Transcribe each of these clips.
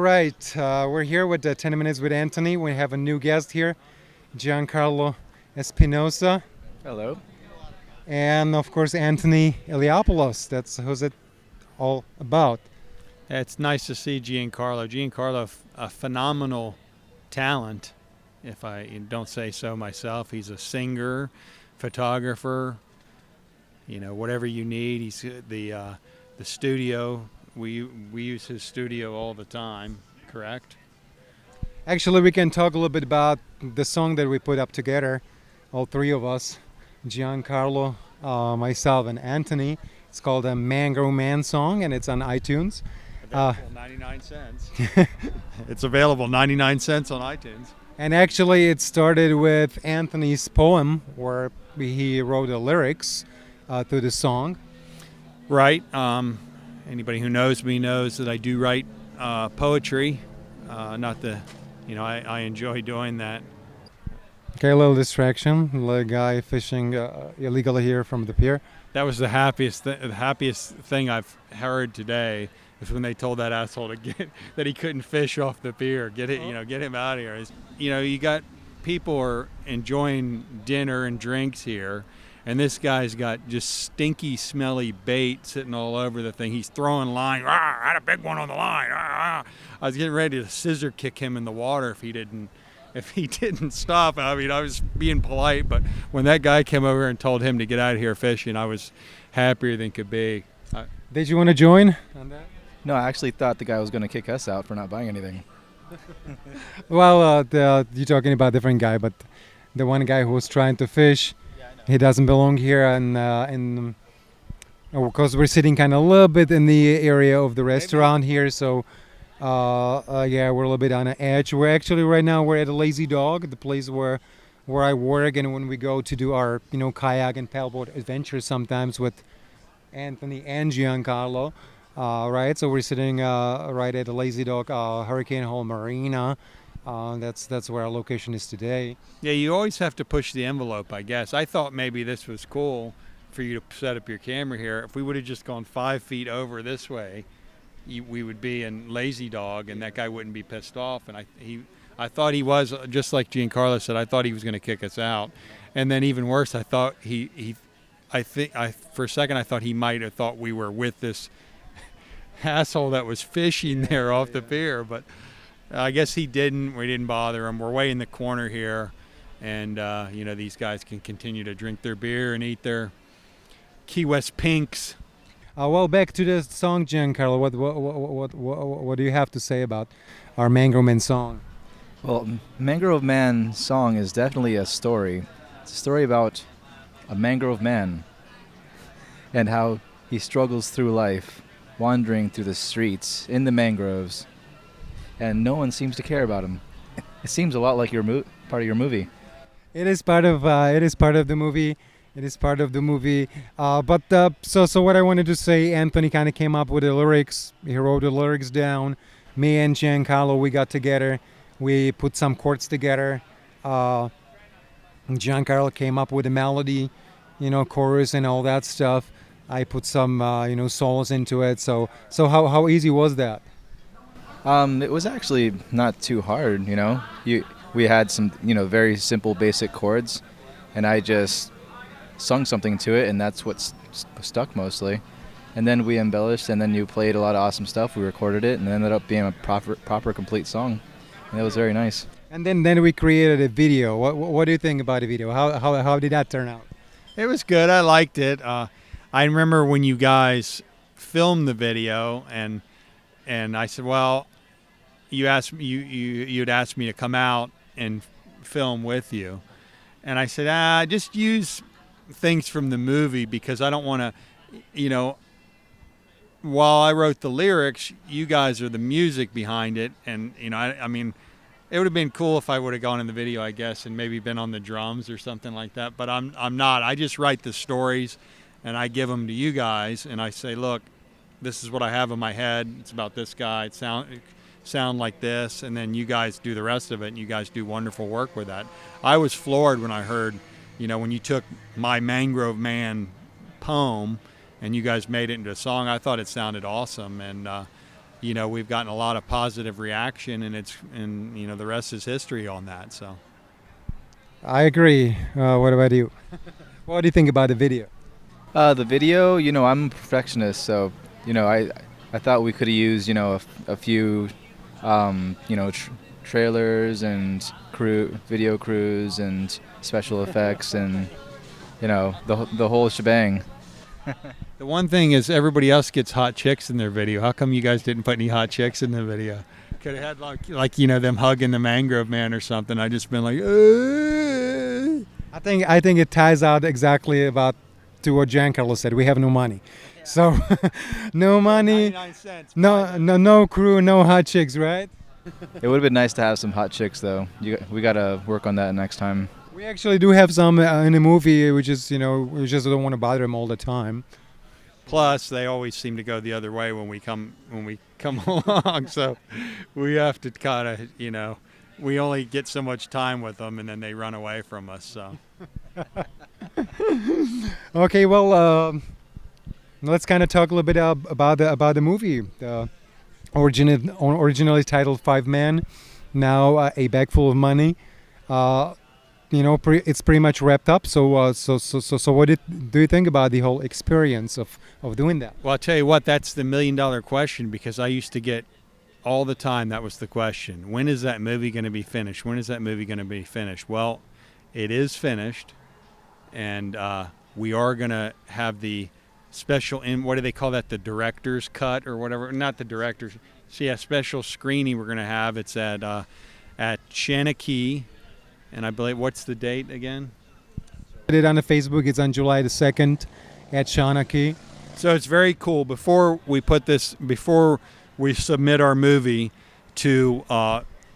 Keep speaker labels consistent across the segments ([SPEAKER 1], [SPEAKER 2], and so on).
[SPEAKER 1] right. We're here with 10 Minutes with Anthony. We have a new guest here, Giancarlo Espinosa,
[SPEAKER 2] Hello.
[SPEAKER 1] and of course Anthony Eliopoulos. That's who's it all about.
[SPEAKER 3] It's nice to see Giancarlo. Giancarlo, a phenomenal talent, if I don't say so myself. He's a singer, photographer, whatever you need. He's the studio. We use his studio all the time, correct?
[SPEAKER 1] Actually, we can talk a little bit about the song that we put up together, all three of us, Giancarlo, myself, and Anthony. It's called a Mangrove Man song, and it's on iTunes.
[SPEAKER 3] Available 99 cents. It's available 99 cents on iTunes.
[SPEAKER 1] And actually, it started with Anthony's poem, where he wrote the lyrics to the song.
[SPEAKER 3] Right. Anybody who knows me knows that I do write poetry. I enjoy doing that.
[SPEAKER 1] Okay, a little distraction. A guy fishing illegally here from the pier.
[SPEAKER 3] That was the happiest thing I've heard today. Is when they told that asshole that he couldn't fish off the pier. Get him out of here. You got people are enjoying dinner and drinks here, and this guy's got just stinky, smelly bait sitting all over the thing. He's throwing line. I had a big one on the line. I was getting ready to scissor kick him in the water if he didn't stop. I mean, I was being polite, but when that guy came over and told him to get out of here fishing, I was happier than could be.
[SPEAKER 1] Did you want to join on that?
[SPEAKER 2] No, I actually thought the guy was going to kick us out for not buying anything.
[SPEAKER 1] Well, you're talking about a different guy, but the one guy who was trying to fish, he doesn't belong here, and because we're sitting kind of a little bit in the area of the restaurant here, so we're a little bit on the edge. We're actually right now we're at a Lazy Dog, the place where I work, and when we go to do our kayak and paddleboard adventures sometimes with Anthony and Giancarlo. Right, so we're sitting right at the Lazy Dog Hurricane Hole Marina. That's where our location is today.
[SPEAKER 3] Yeah, you always have to push the envelope, I guess. I thought maybe this was cool for you to set up your camera here. If we would have just gone 5 feet over this way, we would be in Lazy Dog, and that guy wouldn't be pissed off. And I thought he was, just like Giancarlo said, I thought he was going to kick us out. And then even worse, I thought for a second I thought he might have thought we were with this asshole that was fishing there off the pier, but I guess he didn't. We didn't bother him. We're way in the corner here, and these guys can continue to drink their beer and eat their Key West Pinks.
[SPEAKER 1] Well, back to the song, Giancarlo. What do you have to say about our Mangrove Man song?
[SPEAKER 2] Well, Mangrove Man song is definitely a story. It's a story about a mangrove man and how he struggles through life, wandering through the streets in the mangroves, and no one seems to care about him. It seems a lot like part of your movie.
[SPEAKER 1] It is part of the movie. So what I wanted to say, Anthony kind of came up with the lyrics. He wrote the lyrics down. Me and Giancarlo, we got together. We put some chords together. Giancarlo came up with the melody, chorus and all that stuff. I put some, solos into it. So how easy was that?
[SPEAKER 2] It was actually not too hard, We had some, very simple, basic chords, and I just sung something to it, and that's what stuck mostly. And then we embellished, and then you played a lot of awesome stuff. We recorded it, and it ended up being a proper, complete song, and it was very nice.
[SPEAKER 1] And then we created a video. What do you think about the video? How did that turn out?
[SPEAKER 3] It was good. I liked it. I remember when you guys filmed the video, and I said, well, you'd asked me to come out and film with you, and I said, just use things from the movie because I don't want to, while I wrote the lyrics, you guys are the music behind it, and I mean, it would have been cool if I would have gone in the video, I guess, and maybe been on the drums or something like that. But I'm not. I just write the stories, and I give them to you guys, and I say, look, this is what I have in my head. It's about this guy. It sound like this, and then you guys do the rest of it, and you guys do wonderful work with that. I was floored when I heard, when you took my Mangrove Man poem and you guys made it into a song. I thought it sounded awesome, and we've gotten a lot of positive reaction, and the rest is history on that. So
[SPEAKER 1] I agree. What about you? What do you think about the video?
[SPEAKER 2] The video, I'm a perfectionist, so I thought we could have used a few trailers and video crews and special effects and the whole shebang.
[SPEAKER 3] the one thing is, everybody else gets hot chicks in their video. How come you guys didn't put any hot chicks in the video? Could have had like them hugging the Mangrove Man or something. I just been like,
[SPEAKER 1] I think it ties out exactly about to what Giancarlo said. We have no money, so no money,
[SPEAKER 3] 99 cents.
[SPEAKER 1] no crew, no hot chicks, right?
[SPEAKER 2] It would have been nice to have some hot chicks, though. We gotta work on that next time.
[SPEAKER 1] We actually do have some in the movie. We just don't want to bother them all the time.
[SPEAKER 3] Plus, they always seem to go the other way when we come along. So we have to kind of, we only get so much time with them, and then they run away from us. So
[SPEAKER 1] Okay, well, let's kind of talk a little bit about the movie. Originally titled Five Man, now A Bag Full of Money. It's pretty much wrapped up. So what do you think about the whole experience of doing that?
[SPEAKER 3] well, I'll tell you what, that's the $1 million question, because I used to get all the time, that was the question. When is that movie going to be finished? When is that movie going to be finished? Well, it is finished, and we are going to have the special, what do they call that, the director's cut or whatever? Not the director's. So yeah, special screening we're going to have. It's at Shanakey, and I believe, what's the date again?
[SPEAKER 1] It on the Facebook. It's on July the 2nd at Shanakey.
[SPEAKER 3] So it's very cool. Before we submit our movie to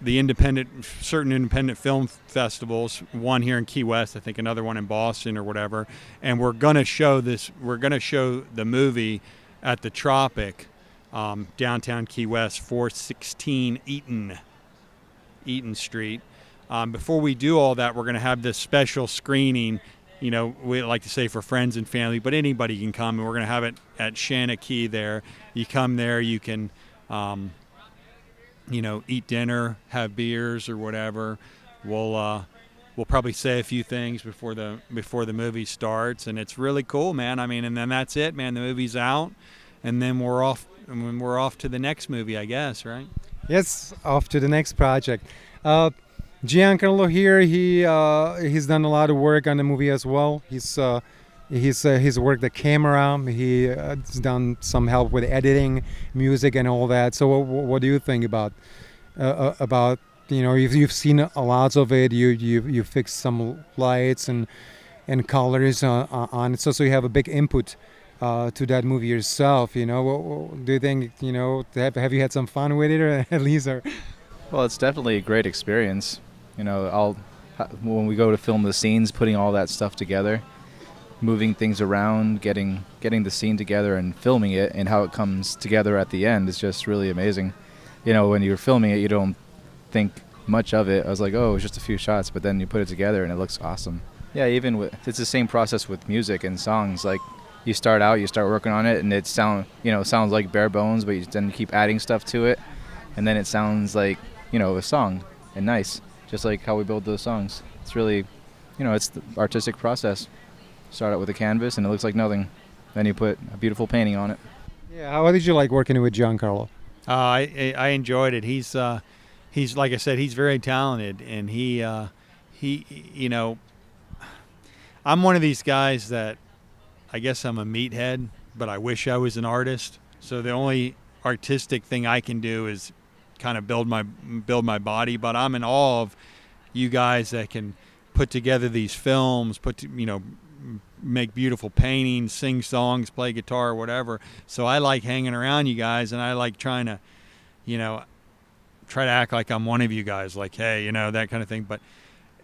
[SPEAKER 3] the certain independent film festivals, one here in Key West, I think another one in Boston or whatever, and we're going to show the movie at the Tropic, downtown Key West, 416 Eaton Street. Before we do all that, we're going to have this special screening. We like to say for friends and family, but anybody can come, and we're going to have it at Shanakey there. You come there, you can eat dinner, have beers or whatever. We'll probably say a few things before the movie starts, and it's really cool, man. I mean, and then that's it, man. The movie's out, and then we're off to the next movie, I guess, right?
[SPEAKER 1] Yes, off to the next project. Giancarlo here, he's done a lot of work on the movie as well. He's worked the camera. He's done some help with editing, music, and all that. So what do you think about you've seen a lot of it. You fixed some lights and colors on it. So you have a big input to that movie yourself. Do you think have you had some fun with it, or at least?
[SPEAKER 2] Well, it's definitely a great experience. When we go to film the scenes, putting all that stuff together, moving things around, getting the scene together and filming it, and how it comes together at the end is just really amazing. When you're filming it, you don't think much of it. I was like, oh, it's just a few shots, but then you put it together and it looks awesome. Yeah, it's the same process with music and songs. Like, you start working on it, and it sounds like bare bones, but then you keep adding stuff to it, and then it sounds like a song, and nice, just like how we build those songs. It's really, it's the artistic process. Start out with a canvas, and it looks like nothing. Then you put a beautiful painting on it.
[SPEAKER 1] Yeah, how did you like working with Giancarlo?
[SPEAKER 3] I enjoyed it. He's like I said, he's very talented, and he I'm one of these guys that, I guess I'm a meathead, but I wish I was an artist. So the only artistic thing I can do is kind of build my body. But I'm in awe of you guys that can put together these films, make beautiful paintings, sing songs, play guitar, whatever. So I like hanging around you guys, and I like trying to, try to act like I'm one of you guys, like, hey, that kind of thing. But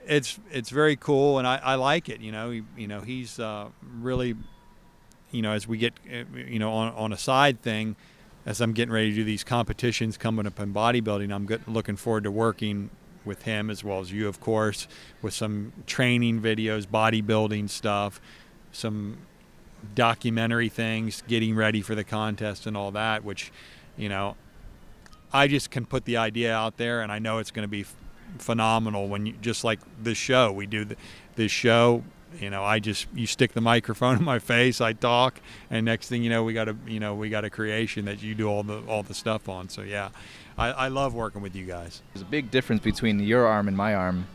[SPEAKER 3] it's very cool, and I like it. He's really, as we get, on a side thing, as I'm getting ready to do these competitions coming up in bodybuilding, I'm looking forward to working with him, as well as you, of course, with some training videos, bodybuilding stuff, some documentary things, getting ready for the contest and all that, which, I just can put the idea out there, and I know it's going to be phenomenal. When you, just like this show, we do this show. You know, you stick the microphone in my face, I talk, and next thing you know, we got a creation that you do all the stuff on. So yeah, I love working with you guys.
[SPEAKER 2] There's a big difference between your arm and my arm.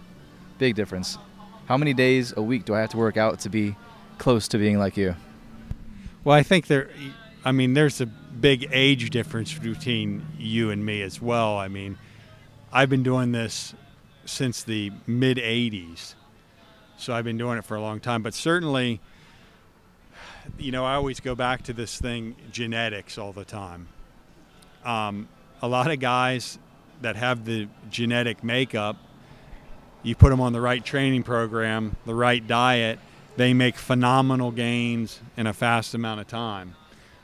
[SPEAKER 2] Big difference. How many days a week do I have to work out to be close to being like you?
[SPEAKER 3] Well, I think there's a big age difference between you and me as well. I mean, I've been doing this since the mid 80s. So I've been doing it for a long time, but certainly, you know, I always go back to this thing, genetics, all the time. A lot of guys that have the genetic makeup, you put them on the right training program, the right diet, they make phenomenal gains in a fast amount of time.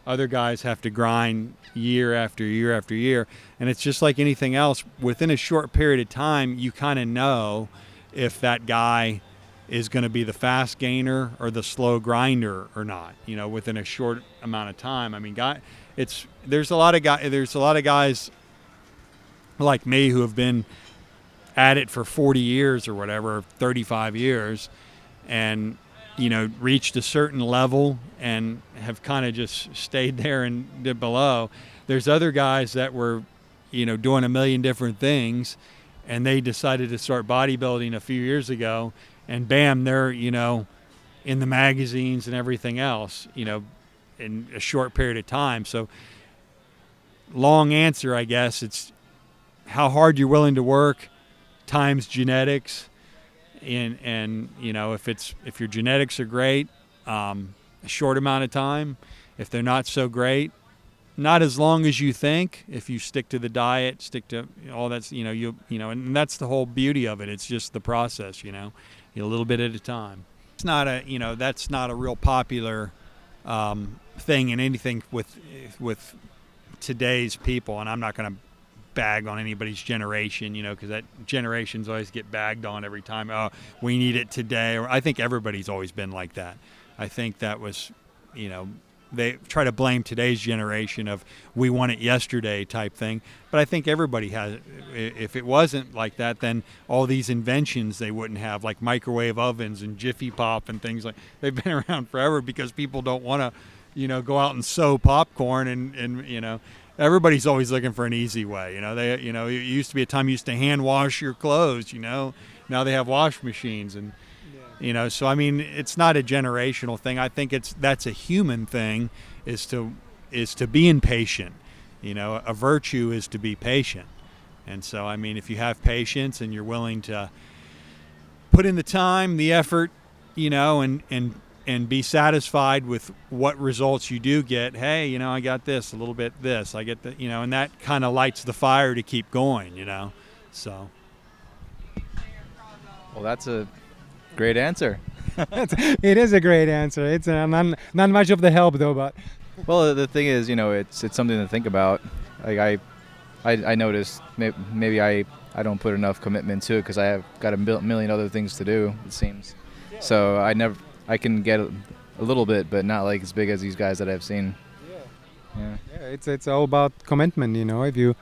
[SPEAKER 3] Other guys have to grind year after year after year, and it's just like anything else. Within a short period of time, you kind of know if that guy is going to be the fast gainer or the slow grinder or not, you know, within a short amount of time. I mean, there's a lot of guys like me who have been at it for 40 years or whatever, 35 years, and, you know, reached a certain level and have kind of just stayed there and did below. There's other guys that were, you know, doing a million different things, and they decided to start bodybuilding a few years ago, and bam, they're, you know, in the magazines and everything else, you know, in a short period of time. So long answer, I guess, it's how hard you're willing to work times genetics. And you know, if your genetics are great, a short amount of time. If they're not so great, not as long as you think. If you stick to the diet, stick to all that's, you know, you know, and that's the whole beauty of it. It's just the process, you know, a little bit at a time. It's not a, you know, that's not a real popular thing in anything with today's people. And I'm not going to bag on anybody's generation, you know, because that generations always get bagged on every time. Oh, we need it today. Or I think everybody's always been like that. I think that was, you know, they try to blame today's generation of we want it yesterday type thing. But I think everybody has. If it wasn't like that, then all these inventions they wouldn't have, like microwave ovens and Jiffy Pop and things like. They've been around forever because people don't want to, you know, go out and sew popcorn and you know. Everybody's always looking for an easy way, you know. It used to be a time you used to hand wash your clothes, you know. Now they have wash machines, and you know. So I mean, it's not a generational thing. I think that's a human thing, is to be impatient. You know, a virtue is to be patient, and so I mean, if you have patience and you're willing to put in the time, the effort, you know, and be satisfied with what results you do get. Hey, you know, I got this, a little bit this, I get that, you know, and that kind of lights the fire to keep going, you know, so.
[SPEAKER 2] Well, that's a great answer.
[SPEAKER 1] It is a great answer. It's not much of the help though, but.
[SPEAKER 2] Well, the thing is, you know, it's something to think about. Like I noticed maybe I don't put enough commitment to it because I have got a million other things to do, it seems. So I can get a little bit, but not like as big as these guys that I've seen. Yeah.
[SPEAKER 1] It's all about commitment, you know. If you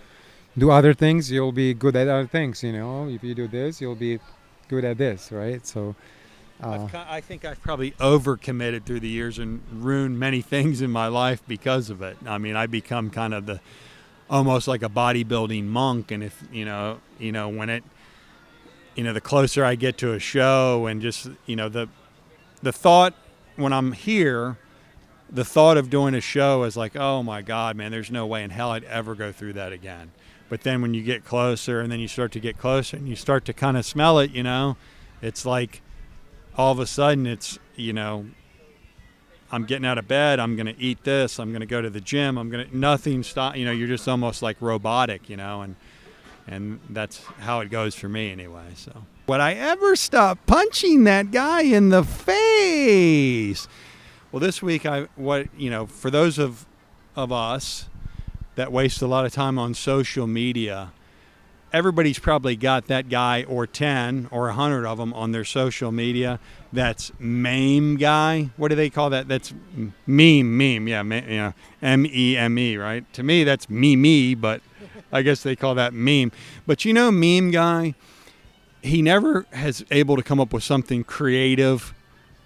[SPEAKER 1] do other things, you'll be good at other things, you know. If you do this, you'll be good at this, right? So
[SPEAKER 3] I think I've probably overcommitted through the years and ruined many things in my life because of it. I mean, I become kind of almost like a bodybuilding monk, and if you know when it, you know, the closer I get to a show, and just, you know, the thought when I'm here, the thought of doing a show is like, oh my God, man, there's no way in hell I'd ever go through that again. But then when you get closer, and then you start to get closer, and you start to kind of smell it, you know, it's like all of a sudden it's, you know, I'm getting out of bed, I'm going to eat this, I'm going to go to the gym, nothing stop, you know, you're just almost like robotic, you know, and that's how it goes for me anyway, so. Would I ever stop punching that guy in the face? Well, this week, for those of us that waste a lot of time on social media, everybody's probably got that guy or 10 or 100 of them on their social media. That's meme guy. What do they call that? That's meme. Yeah, M-E-M-E, right? To me, that's me, but I guess they call that meme. But you know, meme guy, he never has able to come up with something creative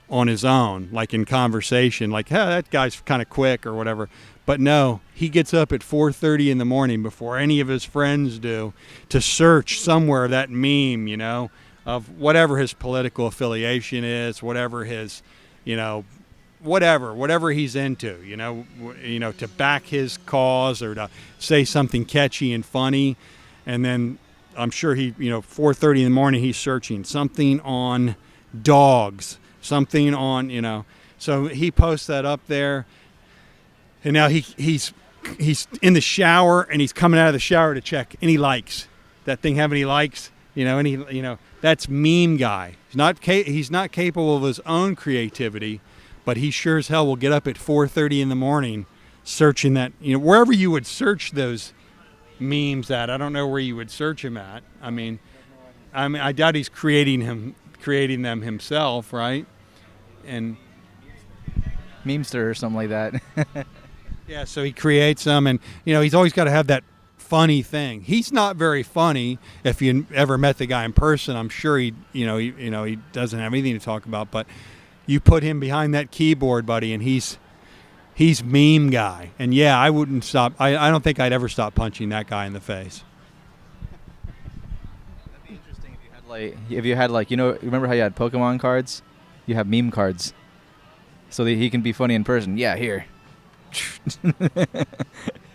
[SPEAKER 3] on his own, like in conversation, like, hey, that guy's kind of quick or whatever. But no, he gets up at 4:30 in the morning before any of his friends do to search somewhere that meme, you know, of whatever his political affiliation is, whatever his, you know, whatever he's into, you know, to back his cause or to say something catchy and funny. And then I'm sure he, you know, 4:30 in the morning, he's searching something on dogs, something on, you know. So he posts that up there, and now he's in the shower, and he's coming out of the shower to check any likes. That thing have any likes? You know, any, you know, that's meme guy. He's not capable of his own creativity, but he sure as hell will get up at 4:30 in the morning searching that, you know, wherever you would search those memes at. I don't know where you would search him at. I mean, I doubt he's creating them himself, right? And
[SPEAKER 2] Memester or something like that.
[SPEAKER 3] yeah, so he creates them, and you know, he's always got to have that funny thing. He's not very funny. If you ever met the guy in person, I'm sure he doesn't have anything to talk about. But you put him behind that keyboard, buddy, and he's meme guy. And yeah, I wouldn't stop. I don't think I'd ever stop punching that guy in the face.
[SPEAKER 2] That'd be interesting if you had like, you know, remember how you had Pokemon cards? You have meme cards, so that he can be funny in person. Yeah, here.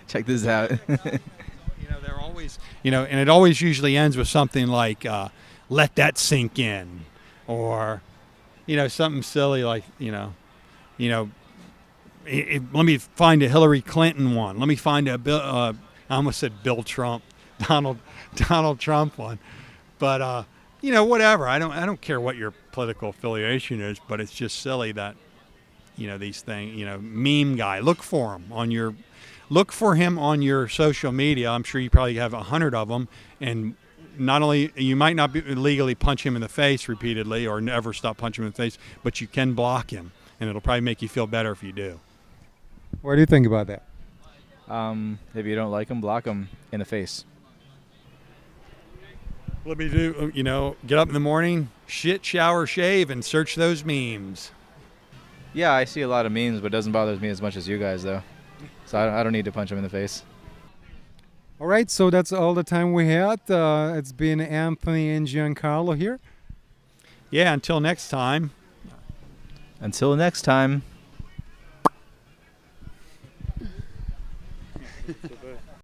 [SPEAKER 2] Check this out.
[SPEAKER 3] You know, they're always, you know, and it always usually ends with something like, "Let that sink in," or, you know, something silly like, you know, let me find a Hillary Clinton one. Let me find a Bill. I almost said Bill Trump, Donald Trump one, but you know, whatever. I don't care what your political affiliation is, but it's just silly that, you know, these things. You know, meme guy. Look for him on your social media. I'm sure you probably have 100 of them, and not only you might not be legally punch him in the face repeatedly or never stop punching him in the face, but you can block him, and it'll probably make you feel better if you do.
[SPEAKER 1] What do you think about that?
[SPEAKER 2] If you don't like him, block him in the face.
[SPEAKER 3] Let me do, you know, get up in the morning, shit, shower, shave, and search those memes.
[SPEAKER 2] Yeah, I see a lot of memes, but it doesn't bother me as much as you guys, though. So I don't need to punch him in the face.
[SPEAKER 1] All right, so that's all the time we had. It's been Anthony and Giancarlo here.
[SPEAKER 3] Yeah, until next time.
[SPEAKER 2] Until next time.